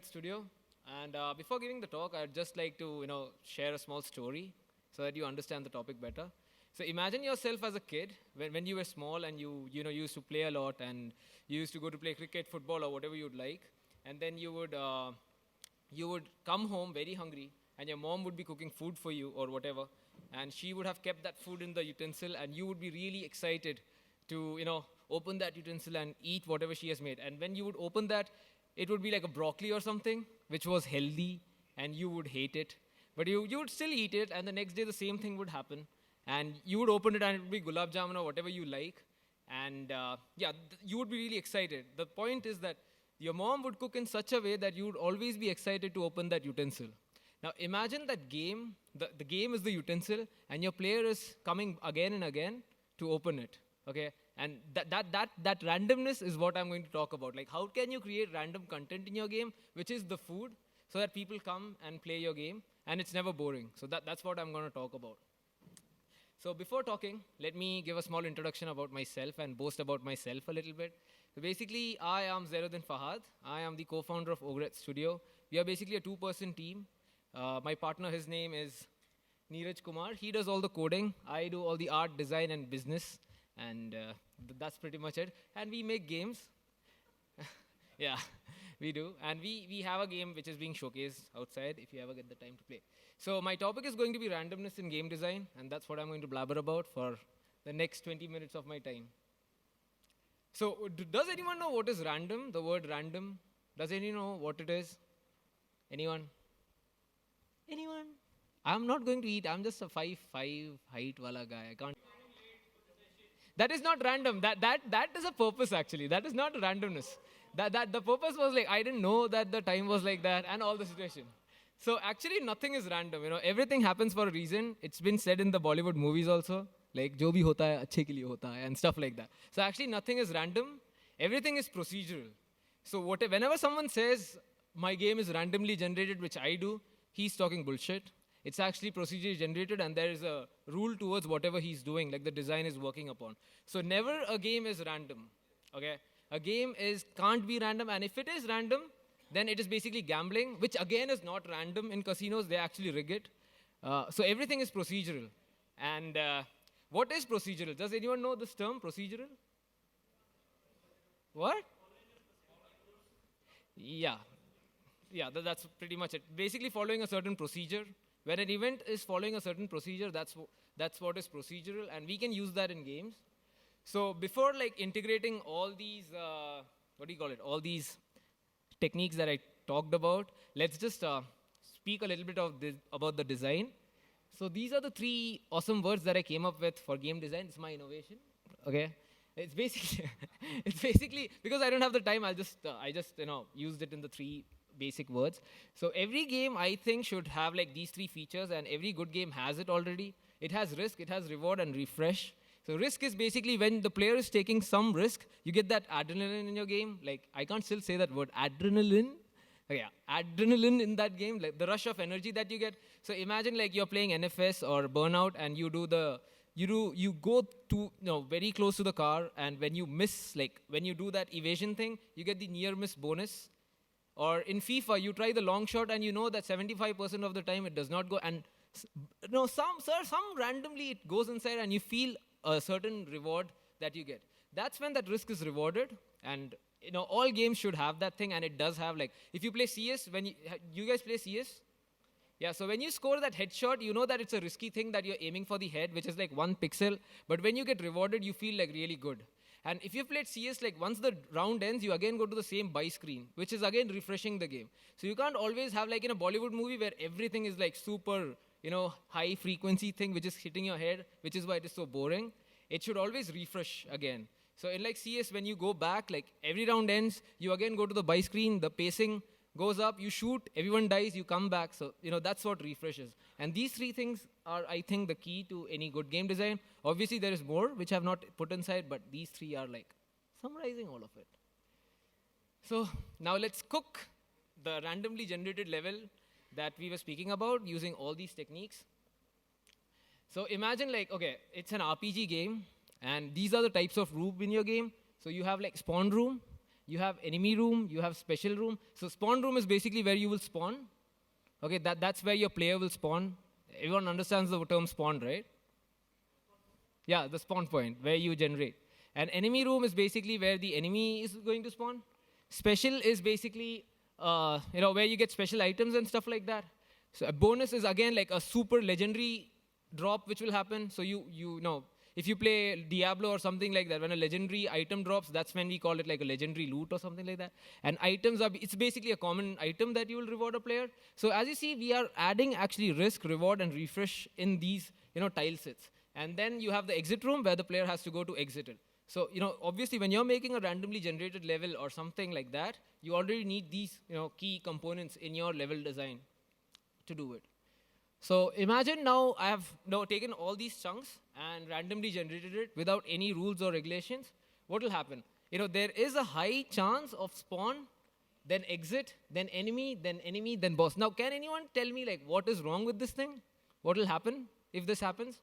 studio. And before giving the talk, I'd just like to, share a small story so that you understand the topic better. So imagine yourself as a kid when you were small and you used to play a lot and you used to go to play cricket, football, or whatever you'd like. And then you would come home very hungry and your mom would be cooking food for you or whatever. And she would have kept that food in the utensil and you would be really excited to, open that utensil and eat whatever she has made. And when you would open that, it would be like a broccoli or something, which was healthy, and you would hate it. But you would still eat it, and the next day the same thing would happen. And you would open it, and it would be gulab jamun or whatever you like. And you would be really excited. The point is that your mom would cook in such a way that you would always be excited to open that utensil. Now imagine that game, the game is the utensil, and your player is coming again and again to open it. Okay? And that randomness is what I'm going to talk about. Like, how can you create random content in your game, which is the food, so that people come and play your game, and it's never boring. So that's what I'm going to talk about. So before talking, let me give a small introduction about myself and boast about myself a little bit. So basically, I am Zainuddin Fahad. I am the co-founder of Ogre Studio. We are basically a two-person team. My partner, his name is Neeraj Kumar. He does all the coding. I do all the art, design, and business. And that's pretty much it. And we make games. Yeah, we do. And we have a game which is being showcased outside if you ever get the time to play. So my topic is going to be randomness in game design. And that's what I'm going to blabber about for the next 20 minutes of my time. So does anyone know what is random? The word random. Does anyone know what it is? Anyone? Anyone? I'm not going to eat. I'm just a 5'5" height wala guy. I can't. That is not random. That is a purpose, actually. That is not randomness. That the purpose was like, I didn't know that the time was like that and all the situation. So actually nothing is random. Everything happens for a reason. It's been said in the Bollywood movies also. Like, jo bhi hota hai, achhe ke liye hota hai, and stuff like that. So actually nothing is random. Everything is procedural. So whenever someone says, my game is randomly generated, which I do, he's talking bullshit. It's actually procedurally generated, and there is a rule towards whatever he's doing, like the design is working upon. So never a game is random, okay? A game can't be random, and if it is random, then it is basically gambling, which again is not random in casinos. They actually rig it. So everything is procedural. And what is procedural? Does anyone know this term, procedural? What? Yeah, that's pretty much it. Basically following a certain procedure. When an event is following a certain procedure, that's what is procedural, and we can use that in games. So before integrating all these, all these techniques that I talked about, let's just speak a little bit about the design. So these are the 3 awesome words that I came up with for game design. It's my innovation, okay? It's basically, because I don't have the time, I just used it in the 3 basic words. So every game, I think, should have these 3 features, and every good game has it already. It has risk, it has reward, and refresh. So risk is basically when the player is taking some risk, you get that adrenaline in your game. I can't still say that word, adrenaline. Okay, yeah, adrenaline in that game, the rush of energy that you get. So imagine you're playing NFS or Burnout, and you go to very close to the car, and when you miss, when you do that evasion thing, you get the near miss bonus. Or in FIFA, you try the long shot and you know that 75% of the time it does not go. And some randomly it goes inside and you feel a certain reward that you get. That's when that risk is rewarded. And all games should have that thing, and it does have if you play CS, when you guys play CS? Yeah, so when you score that headshot, you know that it's a risky thing that you're aiming for the head, which is 1 pixel. But when you get rewarded, you feel really good. And if you've played CS, once the round ends, you again go to the same buy screen, which is again refreshing the game. So you can't always have in a Bollywood movie where everything is super, high frequency thing, which is hitting your head, which is why it is so boring. It should always refresh again. So in CS, when you go back, every round ends, you again go to the buy screen, the pacing goes up, you shoot, everyone dies, you come back. So, that's what refreshes. And these 3 things are, I think, the key to any good game design. Obviously, there is more, which I have not put inside, but these 3 are summarizing all of it. So now let's cook the randomly generated level that we were speaking about using all these techniques. So imagine okay, it's an RPG game, and these are the types of room in your game. So you have spawn room, you have enemy room, you have special room. So spawn room is basically where you will spawn. Okay, that's where your player will spawn. Everyone understands the term spawn, right? Yeah, the spawn point, where you generate. And enemy room is basically where the enemy is going to spawn. Special is basically, where you get special items and stuff like that. So a bonus is, again, like a super legendary drop, which will happen. So you know, if you play Diablo or something like that, when a legendary item drops, that's when we call it like a legendary loot or something like that. And items it's basically a common item that you will reward a player. So as you see, we are adding actually risk, reward, and refresh in these, tile sets. And then you have the exit room where the player has to go to exit it. So, obviously, when you're making a randomly generated level or something like that, you already need these, key components in your level design to do it. So imagine now I have now taken all these chunks and randomly generated it without any rules or regulations. What will happen? There is a high chance of spawn, then exit, then enemy, then boss. Now, can anyone tell me like what is wrong with this thing? What will happen if this happens?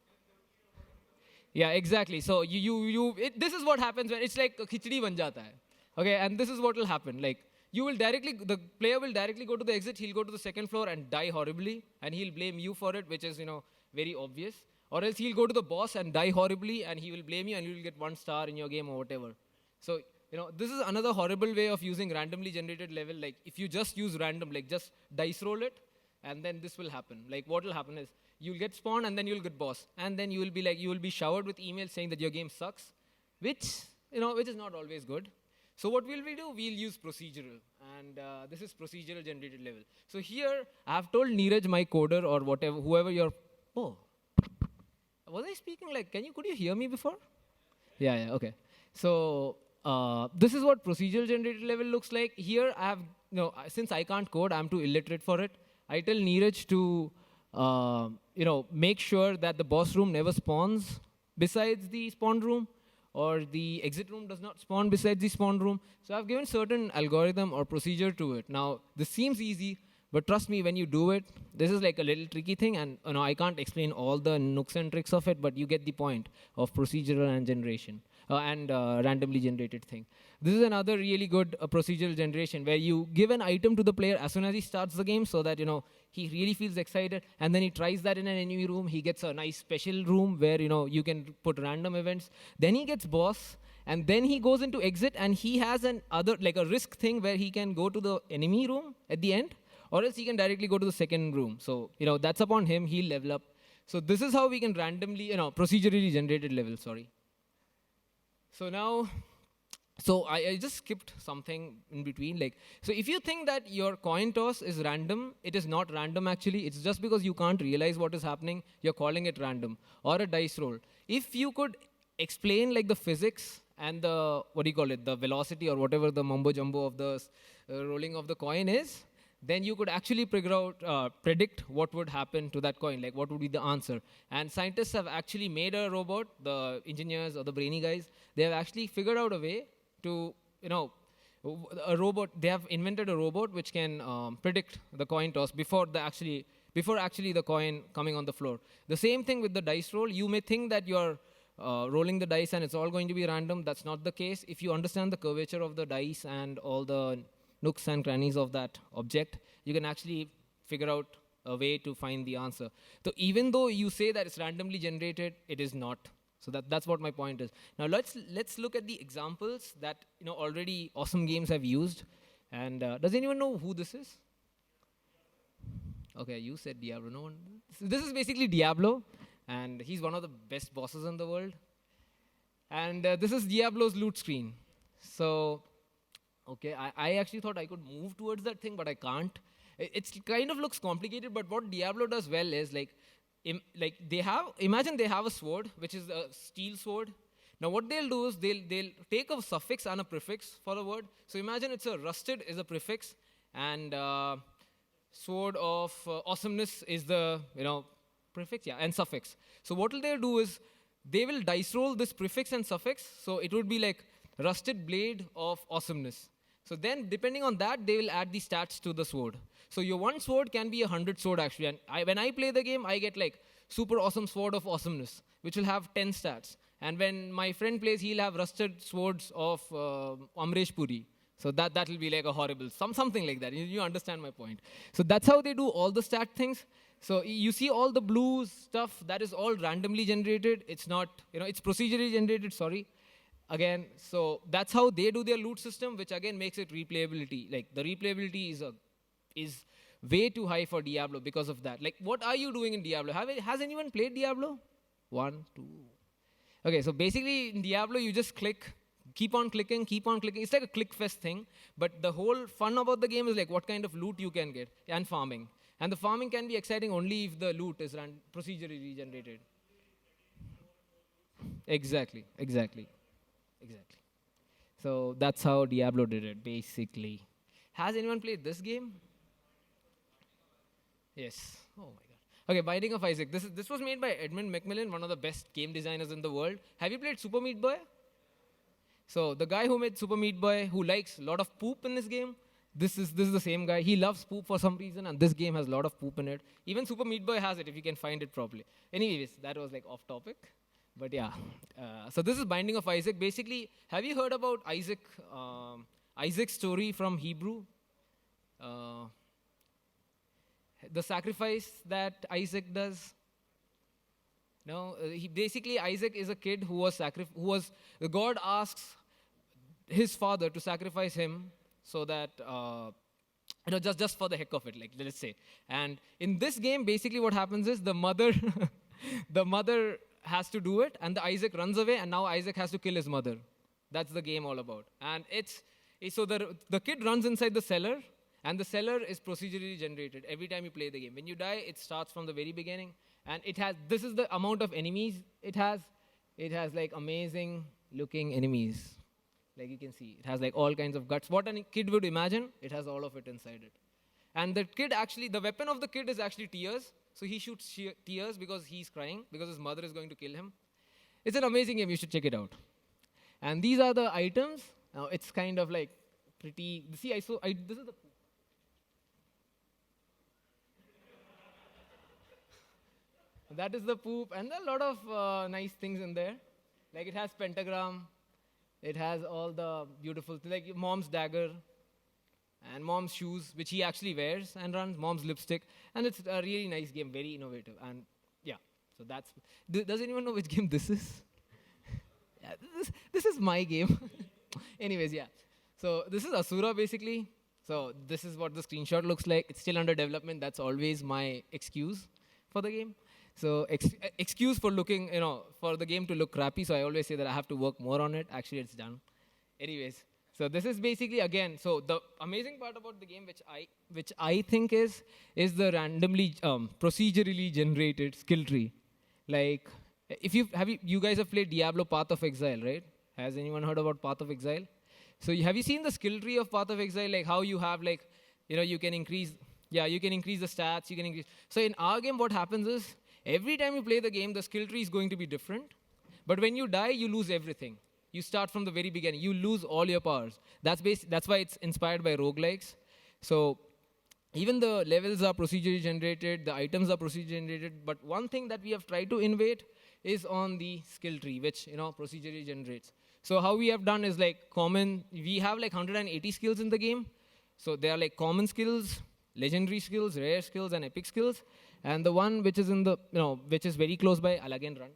Yeah, exactly. So this is what happens when it's like khichdi ban jata hai. Okay, and this is what will happen. Like the player will directly go to the exit. He'll go to the second floor and die horribly, and he'll blame you for it, which is very obvious. Or else he'll go to the boss and die horribly, and he will blame you, and you will get 1 star in your game or whatever. So this is another horrible way of using randomly generated level. Like if you just use random, like just dice roll it, and then this will happen. Like what will happen is you'll get spawn and then you'll get boss. And then you will be showered with emails saying that your game sucks, which is not always good. So what will we do? We'll use procedural. And this is procedural generated level. So here, I have told Neeraj, my coder, or whatever, whoever oh, was I speaking like, could you hear me before? Yeah, okay. So this is what procedural generated level looks like. Here, I have, since I can't code, I'm too illiterate for it. I tell Neeraj to make sure that the boss room never spawns besides the spawn room, or the exit room does not spawn besides the spawn room. So I've given certain algorithm or procedure to it. Now, this seems easy, but trust me, when you do it, this is like a little tricky thing, and I can't explain all the nooks and tricks of it, but you get the point of procedural and generation and randomly generated thing. This is another really good procedural generation where you give an item to the player as soon as he starts the game, so that he really feels excited, and then he tries that in an enemy room. He gets a nice special room where you can put random events. Then he gets boss, and then he goes into exit, and he has a risk thing where he can go to the enemy room at the end, or else he can directly go to the second room. So that's upon him. He'll level up. So this is how we can randomly procedurally generated level. Sorry. So now. So I just skipped something in between. So if you think that your coin toss is random, it is not random actually. It's just because you can't realize what is happening, you're calling it random. Or a dice roll. If you could explain the physics and the, the velocity or whatever the mumbo jumbo of the rolling of the coin is, then you could actually predict what would happen to that coin, what would be the answer. And scientists have actually made a robot, the engineers or the brainy guys, they have actually figured out a way to, a robot, they have invented a robot which can predict the coin toss before actually the coin coming on the floor. The same thing with the dice roll. You may think that you're rolling the dice and it's all going to be random. That's not the case. If you understand the curvature of the dice and all the nooks and crannies of that object, you can actually figure out a way to find the answer. So even though you say that it's randomly generated, it is not. So that's what my point is. Now let's look at the examples that already awesome games have used. And does anyone know who this is? Okay, you said Diablo. No one. This is basically Diablo, and he's one of the best bosses in the world. And this is Diablo's loot screen. So, okay, I actually thought I could move towards that thing, but I can't. It kind of looks complicated, but what Diablo does well is imagine they have a sword, which is a steel sword. Now what they'll do is they'll take a suffix and a prefix for a word. So imagine it's a rusted is a prefix, and sword of awesomeness is the prefix, and suffix. So what will they do is they will dice roll this prefix and suffix. So it would be like rusted blade of awesomeness. So then depending on that, they will add the stats to the sword. So your one sword can be 100 sword actually. And when I play the game, I get super awesome sword of awesomeness, which will have 10 stats. And when my friend plays, he'll have rusted swords of Amresh Puri, So that will be like a horrible, something like that. You understand my point. So that's how they do all the stat things. So you see all the blue stuff, that is all randomly generated. It's not, it's procedurally generated, sorry. Again, so that's how they do their loot system, which again makes it replayability. Like the replayability is way too high for Diablo because of that. Like, what are you doing in Diablo? Has anyone played Diablo? 1, 2. Okay, so basically in Diablo, you just keep on clicking. It's like a click fest thing. But the whole fun about the game is like what kind of loot you can get and farming. And the farming can be exciting only if the loot is procedurally generated. Exactly. So that's how Diablo did it, basically. Has anyone played this game? Yes. Oh my god. Okay, Binding of Isaac. This was made by Edmund Macmillan, one of the best game designers in the world. Have you played Super Meat Boy? So the guy who made Super Meat Boy, who likes a lot of poop in this game, this is the same guy. He loves poop for some reason, and this game has a lot of poop in it. Even Super Meat Boy has it if you can find it properly. Anyways, that was like off topic. But yeah, so this is Binding of Isaac. Basically, have you heard about Isaac's story from Hebrew? The sacrifice that Isaac does. No, Isaac is a kid who was God asks his father to sacrifice him so that just for the heck of it, like let's say. And in this game, basically what happens is the mother the mother has to do it, and the Isaac runs away, and now Isaac has to kill his mother. That's the game all about. And so the kid runs inside the cellar, and the cellar is procedurally generated every time you play the game. When you die, it starts from the very beginning, and this is the amount of enemies it has. It has like amazing looking enemies. Like you can see, it has like all kinds of guts. What a kid would imagine, it has all of it inside it. And the weapon of the kid is actually tears. So he shoots tears because he's crying, because his mother is going to kill him. It's an amazing game, you should check it out. And these are the items. Now it's kind of like pretty, this is the poop. That is the poop, and there are a lot of nice things in there. Like it has pentagram, it has all the beautiful things, like mom's dagger, and mom's shoes, which he actually wears and runs, mom's lipstick. And it's a really nice game, very innovative. And yeah, so does anyone know which game this is? Yeah, this is my game. Anyways, yeah. So this is Asura, basically. So this is what the screenshot looks like. It's still under development. That's always my excuse for the game. So excuse for looking, for the game to look crappy. So I always say that I have to work more on it. Actually, it's done. Anyways. So this is basically, again, so the amazing part about the game, which I think is the randomly, procedurally generated skill tree. Like, if you guys have played Diablo Path of Exile, right? Has anyone heard about Path of Exile? So have you seen the skill tree of Path of Exile? Like how you have you can increase the stats, So in our game, what happens is, every time you play the game, the skill tree is going to be different. But when you die, you lose everything. You start from the very beginning. You lose all your powers. That's why it's inspired by roguelikes. So even the levels are procedurally generated, the items are procedurally generated. But one thing that we have tried to innovate is on the skill tree, which procedurally generates. So how we have done is we have 180 skills in the game. So they are like common skills, legendary skills, rare skills, and epic skills. And the one which is which is very close by, I'll again run.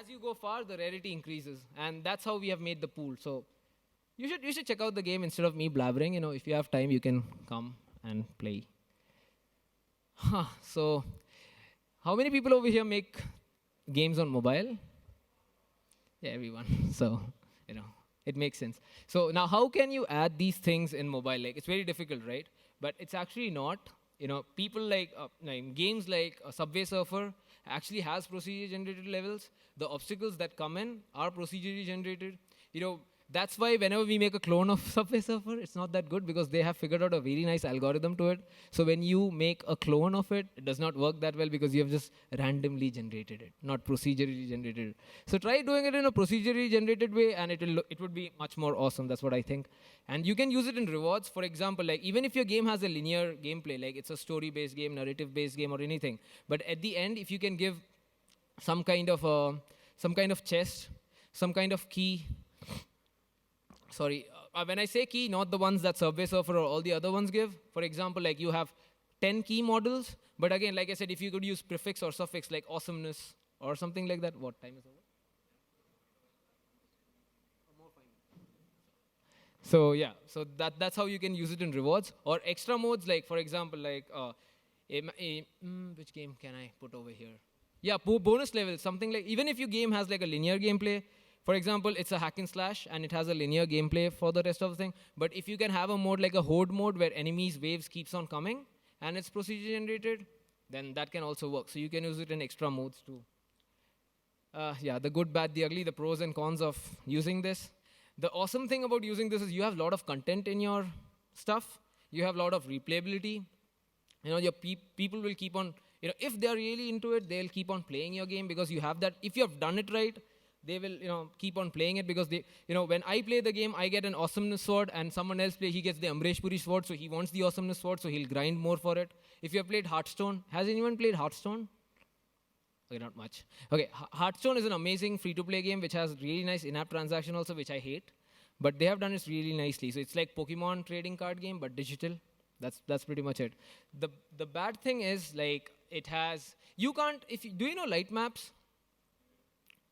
As you go far, the rarity increases, and that's how we have made the pool. So you should check out the game instead of me blabbering. If you have time, you can come and play. So how many people over here make games on mobile? Yeah, everyone. So it makes sense. So now how can you add these things in mobile? It's very difficult, right? But it's actually not. People games like Subway Surfer actually has procedurally generated levels. The obstacles that come in are procedurally generated. That's why whenever we make a clone of Subway Surfer, it's not that good because they have figured out a very nice algorithm to it. So when you make a clone of it, it does not work that well because you have just randomly generated it, not procedurally generated it. So try doing it in a procedurally generated way, and it would be much more awesome. That's what I think. And you can use it in rewards. For example, even if your game has a linear gameplay, like it's a story-based game, narrative-based game, or anything, but at the end, if you can give some kind of chest, some kind of key. Sorry, when I say key, not the ones that Subway Surfer or all the other ones give. For example, like you have 10 key models, but again, like I said, if you could use prefix or suffix like awesomeness or something like that. What time is over? So yeah, so that's how you can use it in rewards or extra modes. Like for example, like which game can I put over here? Yeah, bonus level, something like even if your game has like a linear gameplay. For example, it's a hack and slash and it has a linear gameplay for the rest of the thing. But if you can have a mode like a horde mode where enemies waves keeps on coming and it's procedure generated, then that can also work. So you can use it in extra modes too. Yeah, the good, bad, the ugly, the pros and cons of using this. The awesome thing about using this is you have a lot of content in your stuff. You have a lot of replayability. You know, your people will keep on, you know, if they're really into it, they'll keep on playing your game because you have that. If you have done it right, they will, you know, keep on playing it because they, you know, when I play the game, I get an awesomeness sword and someone else he gets the Amresh Puri sword, so he wants the awesomeness sword, so he'll grind more for it. If you have played Hearthstone, has anyone played Hearthstone? Okay, not much. Okay, Hearthstone is an amazing free-to-play game which has really nice in-app transaction also, which I hate. But they have done it really nicely. So it's like Pokemon trading card game, but digital. That's pretty much it. The bad thing is like it has, you can't, do you know light maps?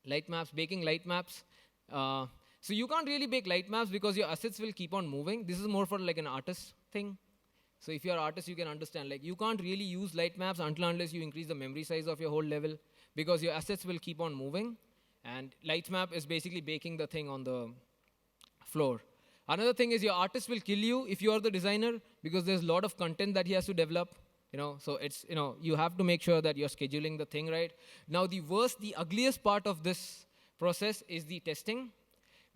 Light maps, baking light maps. So you can't really bake light maps because your assets will keep on moving. This is more for like an artist thing. So if you're an artist, you can understand. Like you can't really use light maps unless you increase the memory size of your whole level because your assets will keep on moving. And light map is basically baking the thing on the floor. Another thing is your artist will kill you if you are the designer because there's a lot of content that he has to develop. You know, so it's, you know, you have to make sure that you're scheduling the thing right. Now the ugliest part of this process is the testing.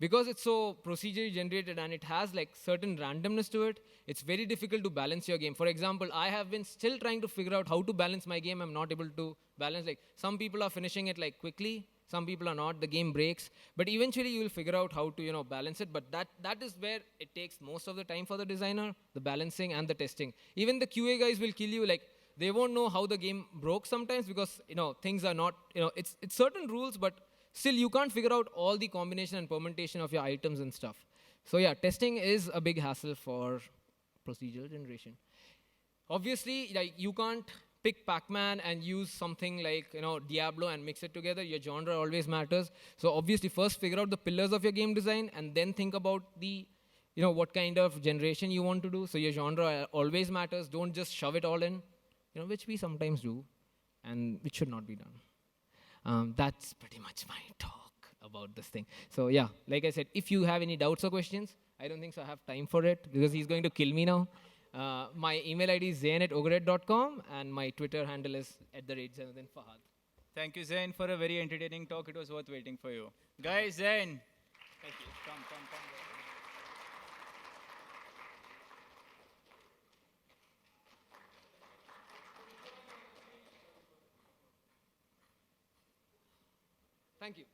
Because it's so procedurally generated and it has like certain randomness to it, it's very difficult to balance your game. For example, I have been still trying to figure out how to balance my game. I'm not able to balance. Like some people are finishing it like quickly, some people are not. The game breaks, but eventually you will figure out how to, you know, balance it. But that is where it takes most of the time for the designer, the balancing and the testing. Even the QA guys will kill you. Like they won't know how the game broke sometimes because, you know, things are not, you know, it's certain rules, but still, you can't figure out all the combination and permutation of your items and stuff. So yeah, testing is a big hassle for procedural generation. Obviously, like you can't pick Pac-Man and use something like, you know, Diablo and mix it together. Your genre always matters. So obviously, first figure out the pillars of your game design and then think about the, you know, what kind of generation you want to do. So your genre always matters. Don't just shove it all in, you know, which we sometimes do, and which should not be done. That's pretty much my talk about this thing. So yeah, like I said, if you have any doubts or questions, I don't think so I have time for it because he's going to kill me now. My email ID is zain@ogre.com and my Twitter handle is @Zainuddin Fahad. Thank you, Zain, for a very entertaining talk. It was worth waiting for you. Guys, Zain. Thank you. Come. Thank you.